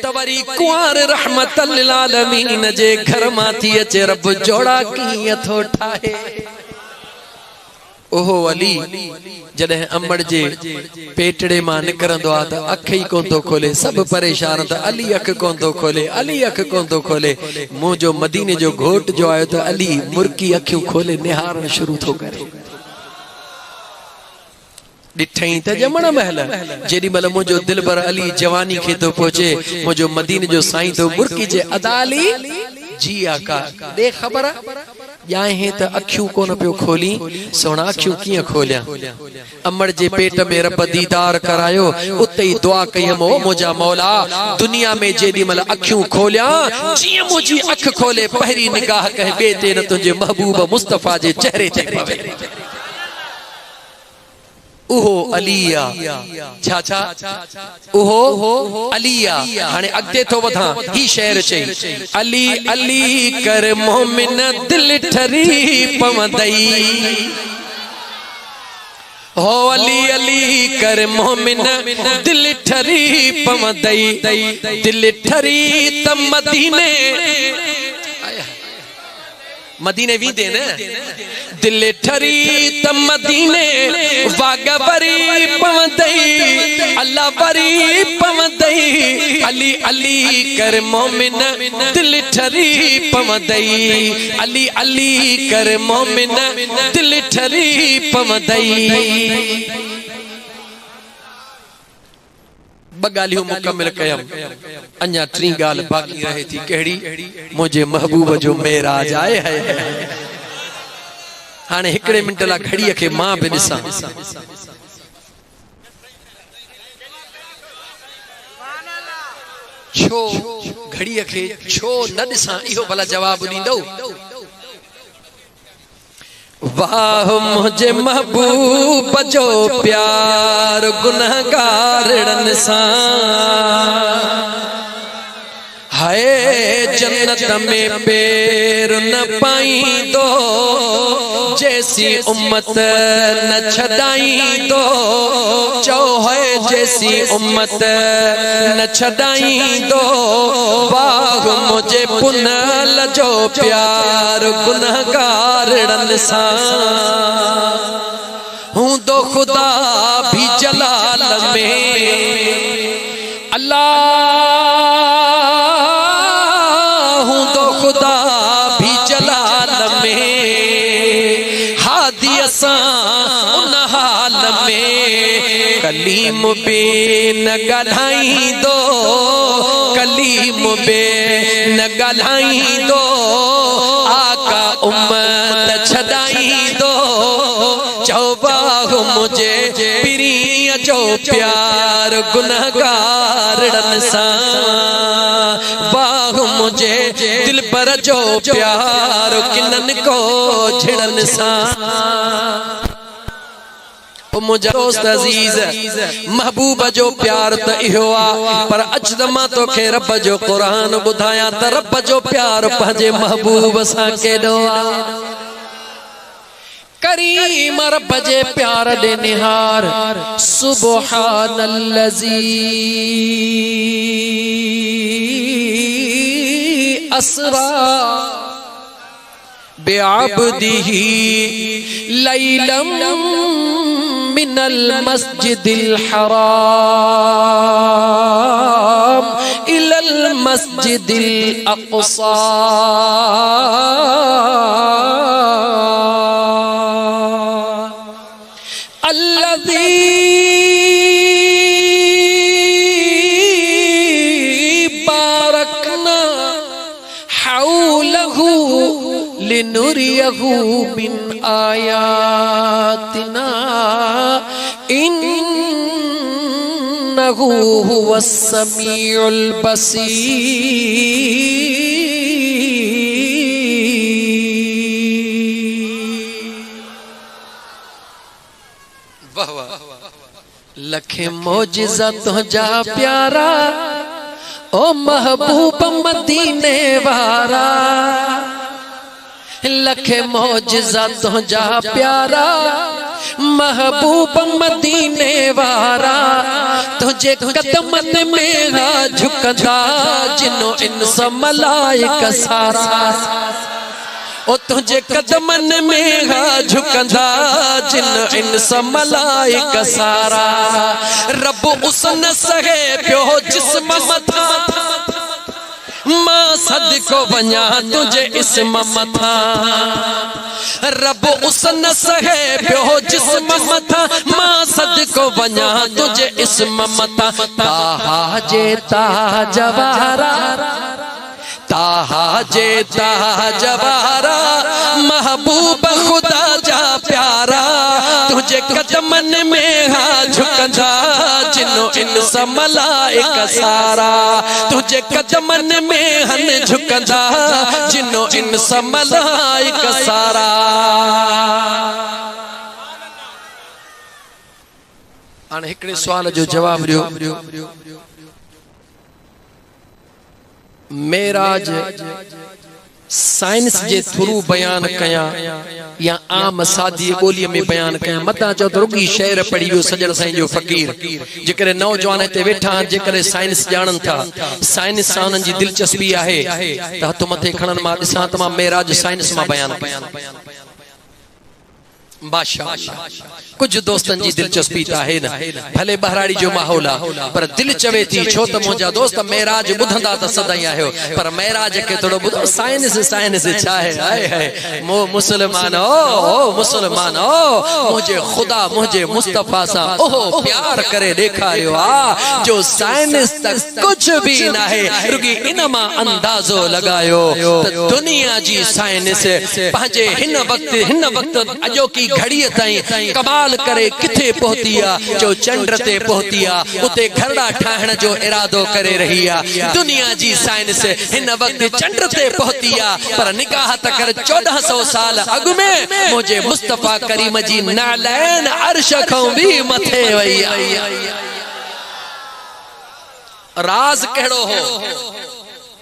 तवरी कुंवर रहमतल लिल आलमीन जे घर मां थी अचे रब जोड़ा कीअं थो ठाहे। ओहो अली जॾहिं अमड़ जे पेटड़े मां निकरंदो आ त अख ई कोन थो खोले, सब परेशान त अली अख कोन थो खोले, अली अख कोन थो खोले। मुंहिंजो मदीने जो घोट जो आयो त अली मुर्की अखियूं खोले निहारण शुरू थो करे। ॾिठई त ॼमण महल जेॾी महिल मुंहिंजो दिल भर अली जवानी खे थो पहुचे, मुंहिंजो मदीने जो साईं तो मुर्की जे अदा अली जी आका दे ख़बर ॼाहे त अखियूं कोन पियो खोली, सोना अखियूं कीअं खोलियां। अमड़ जे पेट में रब दीदार करायो, उते ई दुआ कयमि ओ मुंहिंजा मौला दुनिया में जेॾी महिल अखियूं खोलियां जीअं मुंहिंजी अख खोले पहिरीं निगाह कंहिं ॿिए ते न तुंहिंजे महबूब मुस्तफ़ा जे चेहरे ते पवे। उहो अलिया छा छा उहो अलिया। हाणे अॻिते थो वधां, ही शेर चई अली अली कर मोमिन दिल ठरी पवंदई, हो अली अली कर मोमिन दिल ठरी पवंदई, दिल ठरी त मदीने मदीने भी दे न, दिल ठरी त मदीने वाग बरी पवंदई, अल्लाह बरी पवंदई, अली अली कर मोमिन दिल ठरी पवंदई, अली अली कर मोमिन दिल ठरी पवंदई। बगालियों मुकम्मल कयम, अन्या टी गाल बाकी रहे थी केड़ी, मुझे महबूब जो मेराज आए है। हाने हिकड़े मिनट ला घड़ीअ खे मां भी ॾिसां। छो घड़ीअ खे छो न ॾिसां, इहो भला जवाब ॾींदो। वाह मुझे महबूब जो प्यार गुनहगारन सा, हाय जन्नत में पैर न पाई दो, जैसी उम्मत न छदाई दो, चो है जैसी उम्मत न छदाई दो, वाह मुझे पुनल जो प्यार गुनहगारन सा, हूँ दो खुदा भी जलाल में अल्लाह, हूँ दो खुदा भी जलाल में, हादी असा उन हाल में, कलीम बे न ॻाल्हाई दो, कलीम बे न ॻाल्हाई दो, आका उम्मत छॾाई दो, चौबाह मुझे पिरीअ जो प्यार गुनहगारन सा, बाह मुझे दिल पर जो प्यार किनन को झिड़न सा। मुझा दोस्त अजीज महबूब जो प्यार त इहो आ, पर अच त मां तोखे रब जो क़ुरान ॿुधायां त रब जो प्यार पंहिंजे महबूब सां केॾो आ। करीम रब जे प्यार दे निहार, सुबहानल्लज़ी असरा बिअब्दिही लैलम मिनल मस्जिदिल हराम इलल मस्जिदिल अक़सा, लिनुरियहु मिन आयातिना इन्नहु हुवस समीउल बसीर। वाह वाह लखे मौजिज़ा तुझा प्यारा, ओ महबूब मदीने वारा, लखे मौजिज़ा तुझा प्यारा, महबूब मदीने वारा तुझे कदमन में झुकदा जिनो इंस मलाइका सारा ओ तुझे कदमन में झुकदा जिनो इंस मलाइका सारा रब उस न सहे पियो जिस्म मथा मां सदको वञा तुझे इस्म मथा रब उस न सहे पियो जिस्म मथा मां सदको वञा तुझे इस्म मथा ताहा जे ताजवारा ताहा जे ताजवारा महबूब खुदा जा प्यारा तुझे कदमन में झुकदा जिनो इंस मलाइका सारा तुझे कदमन में हन झुकदा जिनो इंस मलाइका सारा हाणे हिकिड़े सुवाल जो जवाब ॾियो मेराज साइंस जे थ्रू बयान कया या आम सादी ॿोलीअ में बयान कया मता चओ त रुॻी शेर पढ़ी वियो सजण साईं जो फ़क़ीर जेकॾहिं नौजवान हिते वेठा जेकॾहिं साइंस ॼाणनि था साइंस सां उन्हनि जी दिलचस्पी आहे त हथ मथे खणनि मां ॾिसां त मां मेराज साइंस मां बयान कयां माशाअल्लाह कुछ दोस्तन जी दिलचस्पी ता है ना भले बहराड़ी जो माहौल पर दिल चवे थी छो त मुंहिंजा दोस्त मेराज ॿुधंदा त सदाई आहियो पर मेराज के थोड़ो ॿुधो साइंस साइंस छा है हाय हाय मो मुसलमान ओ मुसलमान ओ मुझे खुदा मुझे मुस्तफा सा ओहो प्यार करे ॾेखारियो आ जो साइंस तक कुछ भी ना है रुगी इनमा अंदाजो लगायो त दुनिया जी साइंस पंहिंजे हिन वक्त अजो की घड़ी ताईं कमाल करे किथे पहुती आ जो चंड ते पहुती आ उते घरड़ा ठाहण जो इरादो करे रही आ दुनिया जी साइंस हिन वक्त चंड ते पहुती आ पर निगाह त कर 1400 साल अग में मुझे मुस्तफा करीम जी नालैन अर्श खां भी मथे वई आ राज कहिड़ो हो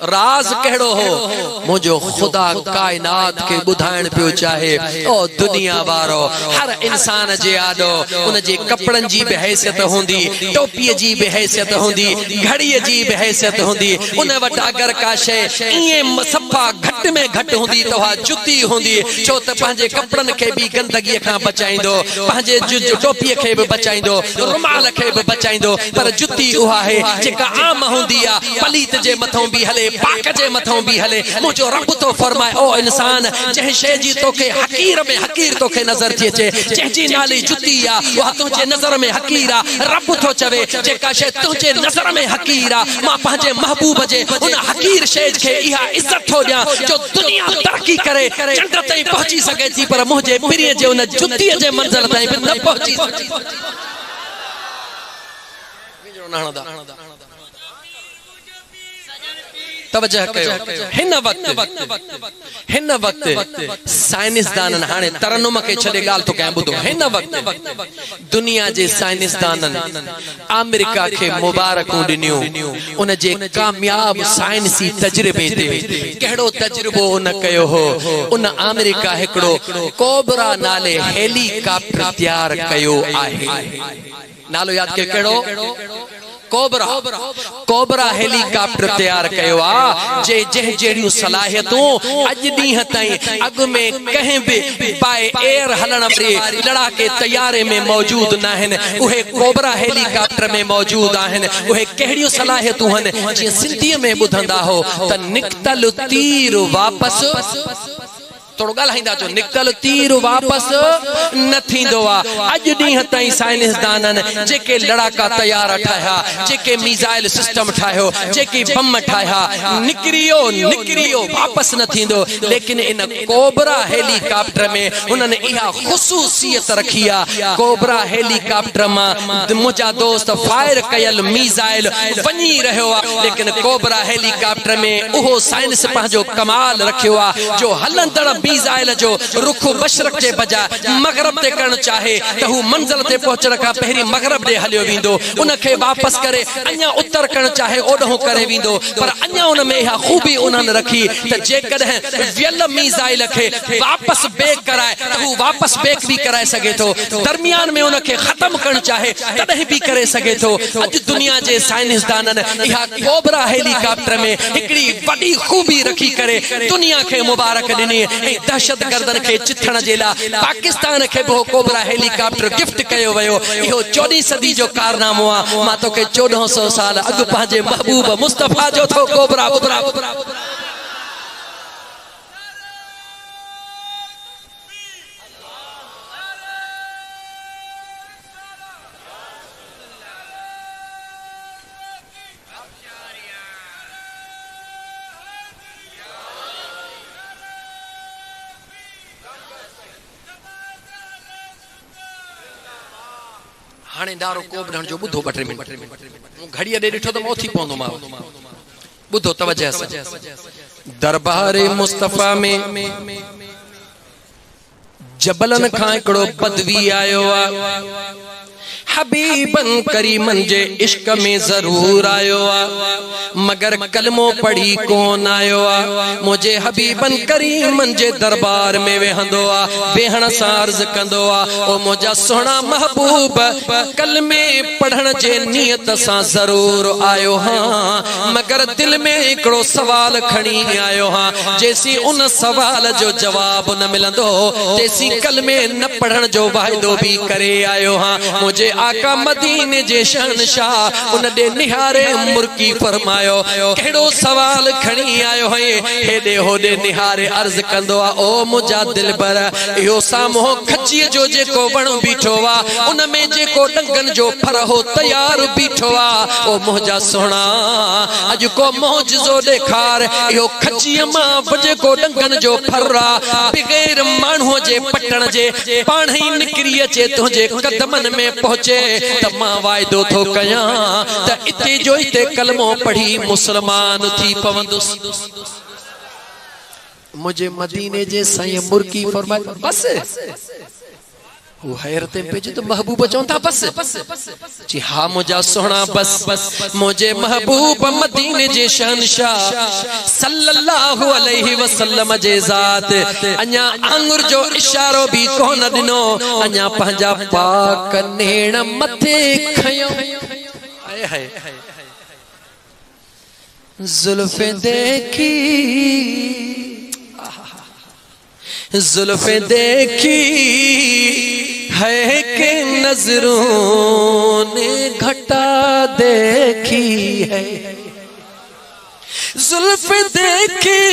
राज कहिड़ो हो मुझो खुदा कायनात के बुधाइण पियो चाहे ओ दुनिया वारो हर इंसान जे आडो उन जे कपड़न जी हैसियत होंदी टोपी जी हैसियत होंदी घड़ी जी हैसियत होंदी उन वट अगर का शय इए सफा घट में घट होंदी तो जुती होंदी छो त पंहिंजे कपड़न के भी गंदगी खां बचाइंदो पंहिंजे टोपी के भी बचाइंदो रुमाल के भी बचाइंदो पर जुती उहा है जेका आम होंदी आ पलीत जे मथों भी हले पाक जे मथों भी हले मुझो रब तो फरमाए ओ इंसान जह शे जी तोखे हकीर में हकीर तोखे नजर थी अचे जह जी नाली जुती आ वह तुझे नजर में हकीर आ रब तो चवे जेका शे तुझे नजर में हकीर आ मां पंहिंजे महबूब जे उन हकीर शे के इहा इज्जत थो ॾियां जो दुनिया तरक्की करे चंड ताईं पहुची सके थी पर मुझे पिरीअ जे उन जुती जे मंज़िल ताईं भी न पहुची सके तवज्जो कयो हिन वक्त साइंसदानन हाने तरन्नुम के छॾे ॻाल्हि तो कयां ॿुधो हिन वक्त दुनिया जे साइंसदानन अमेरिका के मुबारकूं ॾिनियूं उन जे कामयाब साइंसी तजर्बे ते कहिड़ो तजुर्बो उन कयो हो उन अमेरिका हिकिड़ो कोबरा नाले हेलीकॉप्टर तैयार कयो आहे नालो याद कयो कहिड़ो कोबरा हेलीकॉप्टर तैयार कयो आ जे जह जेड़ियूं सलाहियतूं अज ॾींहं ताईं अग में कहीं भी बाय एयर हलण वारे लड़ाके तैयारे में मौजूद न आहिनि उहे कोबरा हेलीकॉप्टर में मौजूद आहिनि उहे कहिड़ियूं सलाहियतूं आहिनि जीअं सिंधीअ में ॿुधंदा हो त निकतल तीर वापस थोड़ो ॻाल्हाईंदा जो निकतल तीर वापस न थींदो आहे अॼु ॾींहं ताईं साइंसदाननि जेके लड़ाका तैयार ठाहिया जेके मिसाइल सिस्टम ठाहियो जेके बम ठाहिया निकिरियो वापस न थींदो लेकिन इन कोबरा हेलीकॉप्टर में उन्हनि इहा ख़ुसूसियत रखी आहे कोबरा हेलीकॉप्टर मां मुंहिंजा दोस्त फायर कयल मिसाइल वञी रहियो आहे लेकिन कोबरा हेलीकॉप्टर में उहो साइंस पंहिंजो कमाल रखियो आहे जो हलंदड़ मीज़ाइल जो रुख मशरक जे बजाय मगरब ते करण चाहे त हू मंज़िल ते पहुचण खां पहिरीं मगरब ॾे हलियो वेंदो उनखे वापस करे अञा उत्तर करण चाहे ओॾो करे वेंदो पर अञा उन में इहा खूबी उन्हनि रखी त जेकॾहिं वियल मीज़ाइल खे वापस बेक कराए त हू वापस बेक भी कराए सके थो दरमियान में उनखे ख़त्म करण चाहे तॾहिं भी करे सके थो अॼु दुनिया जे साइंसदाननि इहा कोबरा हेलीकॉप्टर में हिकिड़ी वॾी खूबी रखी करे दुनिया खे मुबारक ॾिनी ऐं दहशतगर्दनि खे चिथण जे लाइ पाकिस्तान खे बि कोबरा हेलीकॉप्टर गिफ्ट कयो वियो इहो 14वीं सदी जो कारनामो आहे मां तोखे 1400 साल अॻु पंहिंजे महबूब मुस्तफ़ा जो थो कोबरा हाणे डारो कोबरन जो बुधो 2-3 मिनट घड़ीअ ॾे ॾिठो त मां उथी पवंदो मां बुधो तवज्जो सां दरबार मुस्तफ़ा में जबलन खां हिकिड़ो बदवी आयो आ हबीबन करीमन जे इश्क में जरूर आयो आ मगर कलमो पढ़ी कौन आयो आ मुझे हबीबन करीमन जे दरबार में वेहंदो आ बेहण सां अर्ज कंदो आ ओ मुझा सोहना महबूब कलमे पढ़ण जे नियत सां जरूर आयो हां मगर दिल में हिकिड़ो सवाल खणी आयो हां जेसी उन सवाल जो जवाब न मिलंदो तेसी कलमे न पढ़ण जो वाइदो भी करे आयो हां मुझे आका मदीने जे शहनशाह उन दे निहारे मुर्की फरमायो केड़ो सवाल खणी आयो है हेडे होडे निहारे अर्ज कंदो आ ओ मुजा दिलबर यो सामो खची जो जेको वण बीठो वा उन में जेको डंगन जो फर हो तैयार बीठो वा ओ मुजा सोना अज को मौजज़ो देखार यो खची मां वजे को डंगन जो फर्रा बगैर मानू जे पटण जे पाण ही निकरी अचे तुझे कदमन में पहुंचे तमा वायदो थो कया त इते जो इते कलमो पढ़ी मुसलमान थी पवंदुस मुझे मदीने जे साईं मुर्की फरमाए बस वो हैरत पे जो तो महबूब चौंथा बस जी हाँ मुझा सोहना बस मुझे महबूब मदीने जे शहनशाह सल्लल्लाहु अलैहि वसल्लम जे जात अन्या आंगुर जो इशारो भी कोन दिनो अन्या पंजा पाक नेण मथे खयो आए हाय जुल्फे देखी जुल्फे देखी है कि नजरों ने घटा देखी है जुल्फ देखी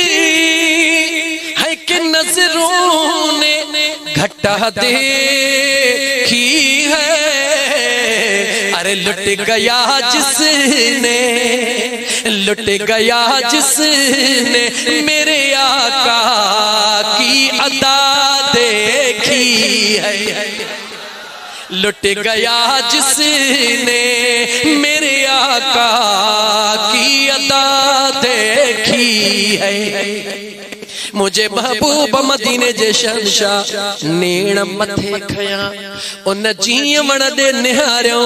है कि नजरों ने घटा देखी है अरे लुट गया जिसने मेरे आका की अदा देखी है लुट गया जिसने मेरे आका की अदा देखी है मुझे महबूब मदीने जे शहनशाह नेण मथे खया उन जीअं वण दे निहारियो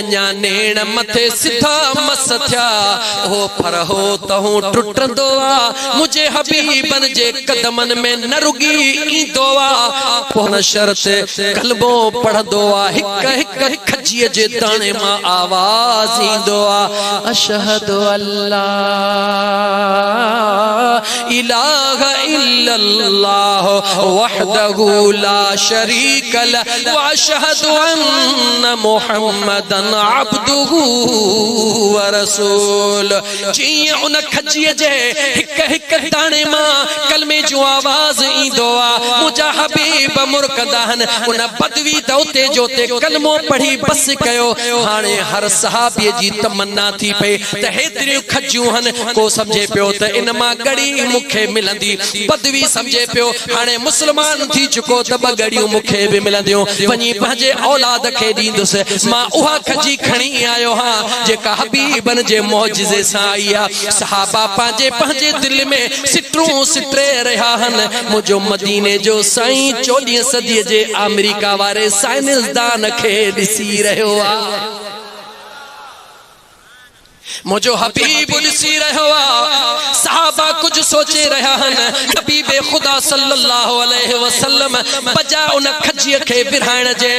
अञा नेण मथे सिधा मस थिया हो पर हो तहूं टुटंदो आ मुझे हबीबन जे कदमन में न रुगी ईंदो आ पोन शर्त कलमो पढ़ंदो आ हिक हिक खजीअ जे दाणे मां आवाज ईंदो आ अशहदु अल्ला इलाहा इल्लल्लाह वहदहु ला शरीक लह व अशहदु अन्न मुहम्मदन अब्दुहु व रसूल जीअं उन खजीअ जे हिक हिक दाणे मां कलमे जो आवाज ईंदो आ मुंहिंजा हबीब मुर्कदान उन बदवी दौते जो ते कलमो पढ़ी बस कयो हाणे हर सहाबीअ जी तमन्ना थी पई त हेतिरियूं खजियूं हन को समझे पियो त इन मां गड़ी घड़ी मुखे मिलंदी पदवी समझे पियो हाणे मुसलमान थी चुको त बगड़ियों मुखे भी मिलंदियों वनी पंहिंजे औलाद खे दींदुसि मां उहा खजी खणी आयो हां जेका हबीबन जे मौजिज़े सां आई आहे सहाबा पंहिंजे पंहिंजे दिल में सिटरूं सिटरे रहा हन मुझो मदीने जो साईं 14 सदी जे अमेरिका वारे साइंसदान खे ॾिसी रहियो आहे मुझो हबीब ॾिसी रहियो आहे सहाबा कुछ सोचे रहा हन हबीबे खुदा सल्लल्लाहु अलैहि वसल्लम बजा उन खजीअ खे बिराइण जे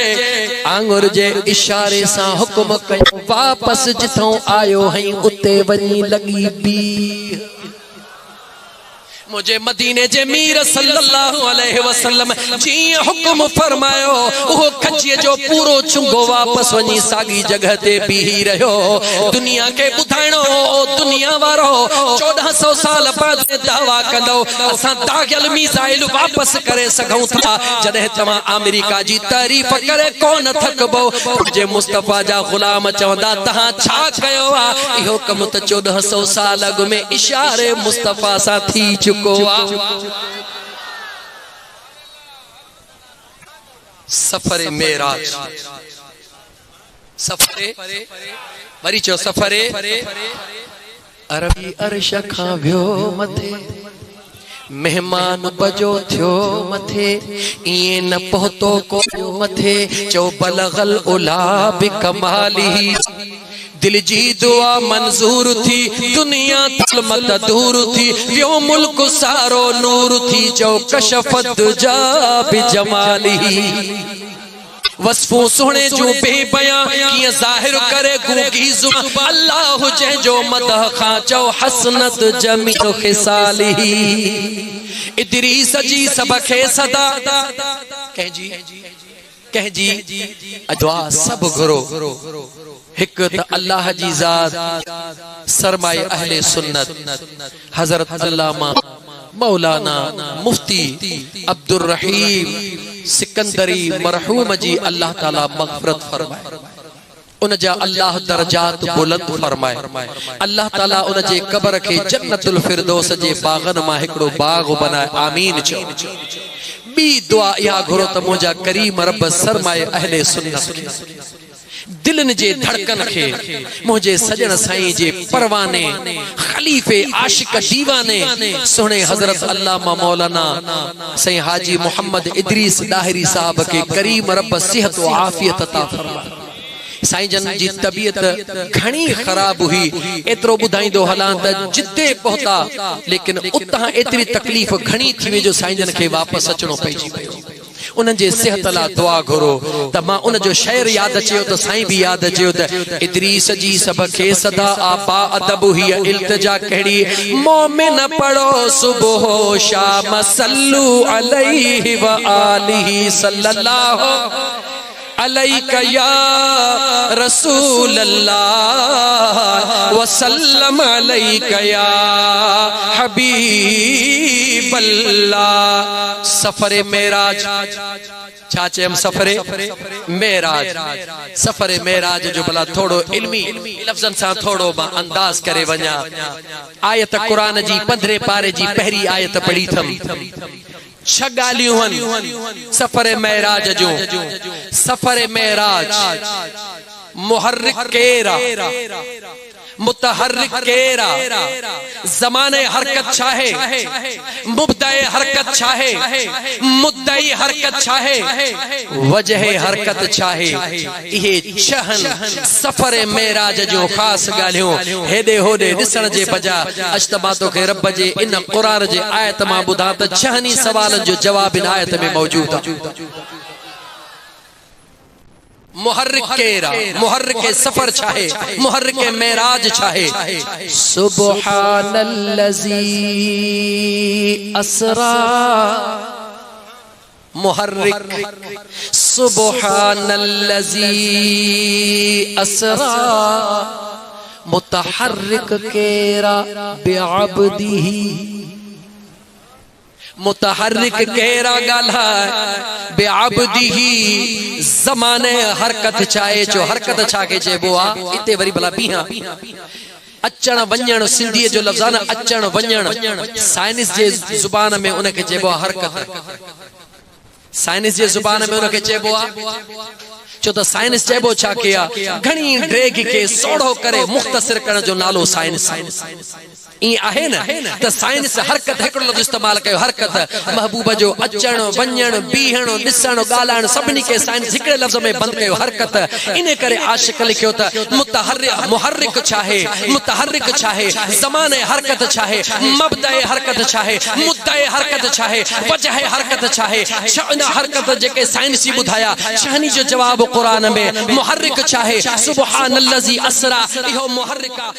आंगुर जे इशारे सां हुक्म कयो वापस जिथों आयो हई उते वनी लगी बी मुझे मदीने जे मीर सल्लल्लाहु अलैहि वसल्लम जी हुक्म फरमायो वो खजीअ जो पूरो चुंगो वापस वनी सागी जगह ते बीही रहियो दुनिया के बुधाइणो ओ दुनिया वारो 1400 साल बाद दावा कंदो असां दागियल मिसाइल वापस करे सघूं था जडे तमा अमेरिका जी तारीफ करे कोन थकबो जे मुस्तफा जा गुलाम चवंदा तहां छा कयो आ इहो कम त 1400 साल अग में इशारे मुस्तफा सा थी सफरे मेराज सफरे वरी चो सफरे अरबी अर्श खां व्यो मथे मेहमान बजो थियो मथे इए न पहुतो को मथे चो बलगल उला बिकमाली दिल जी दुआ मंजूर थी दुनिया तलमत दूर थी व्यो मुल्क सारो नूर थी चौ कशफत जा बिजमाली वस्फो सोने जो बेबयां किया जाहिर करे गूंगी जुबान अल्लाह जे जो मदह खा चौ हसनत जमी खिसाली इदरीस जी सब खे सदा कह जी अदवा सब घरो हिक त अल्लाह जी ज़ात सरमाए अहले सुन्नत हजरत अल्लामा मौलाना मुफ्ती अब्दुल रहीम सिकंदरी मरहूम जी अल्लाह ताला मग़फ़िरत फरमाए उन जा अल्लाह दर्जात बुलंद फरमाए अल्लाह ताला उन जे कब्र के जन्नतुल फिरदौस जे बागन मा हिकड़ो बाग बनाए आमीन चो बी दुआ या घुरो त मुजा करीम रब सरमाए अहले सुन्नत दिलन जे धड़कन खे मुझे सजन साईं जे परवाने खलीफे आशिक दीवाने सोने हजरत अल्लामा मौलाना साईं हाजी मोहम्मद इदरीस दाहिरी साहब के करीम रब सेहत व आफियत अता फरमाए साईं जन जी तबीयत घणी खराब हुई एतरो बुधाइंदो हलां त जिते पहुता लेकिन उतां एतरी तकलीफ घणी थी वे जो साईं जन के वापस अचणो पइजी पियो उन जे सेहत ला दुआ घुरो त मां उन जो शेर याद अचयो त साईं भी याद अचयो त इदरीस जी सब खे सदा आपा अदब ही इल्तिजा कड़ी मोमिन पढ़ो सुबह शाम सल्लू अलैहि व आलिहि सल्लल्लाहु अलैका या रसूल अल्लाह वसल्लम अलैका या हबीब अल्लाह सफरे मेराज चाचे हम सफरे मेराज जो भला थोड़ो इल्मी लफ्जन सा थोड़ो अंदाज करे वञा आयत कुरान जी 15 पारे जी पहरी आयत पढ़ी थम छगालियूं हन सफरे मेराज जो सफरे मेराज मुहर्रिक केरा मुतहर्रिक केरा ज़माने हरकत चाहे मुब्दाए हरकत चाहे मुद्दई हरकत चाहे वजह हरकत चाहे ये छहन सफर मेराज जो खास गालियों हेडे होडे दिसण जे बजा अजतमातो के रब जे इन कुरान जे आयत मां बुधा त छहनी सवालन जो जवाब इन आयत में मौजूद है मुहर्रिक केरा मुहर्रिक के सफर चाहे मुहर्रिक के मेराज चाहे सुब्हानल्लज़ी असरा मुहर्रिक सुब्हानल्लज़ी असरा मुतहर्रिक केरा बिअब्दिही मुतहर्रिक केरा गाला बेअब्दिही ज़माने हरकत चाहे जो हरकत छा के चेबो आ इते वरी भला बीहा अचण वञण सिंधी जो लफ्ज़ न अचण वञण साइंस जे ज़ुबान में उनके चइबो हरकत साइंस जे ज़ुबान में उनके चइबो छो त साइंस चइबो छा कया घणी ड्रैग के सोढ़ो करे मुख्तसर करण जो नालो साइंस ई आहे न त साइंस हरकत हिकड़ो लफ्ज़ इस्तेमाल कयो हरकत महबूब जो अचण वञण बीहण ॾिसण ॻाल्हाइण सभिनी के साइंस हिकड़े लफ्ज़ में बंद कयो हरकत इन करे आशिक लिखियो त मुहर्रिक छा है मुतहर्रिक छा है ज़माने हरकत छा है मबदए हरकत छा है मुद्दए हरकत छा है वजह हरकत छा है शअन हरकत जेके साइंसी बुधाया शहनी जो जवाब कुरान में मुहर्रिक छा है सुबहानल्लज़ी असरा इहो मुहर्रिका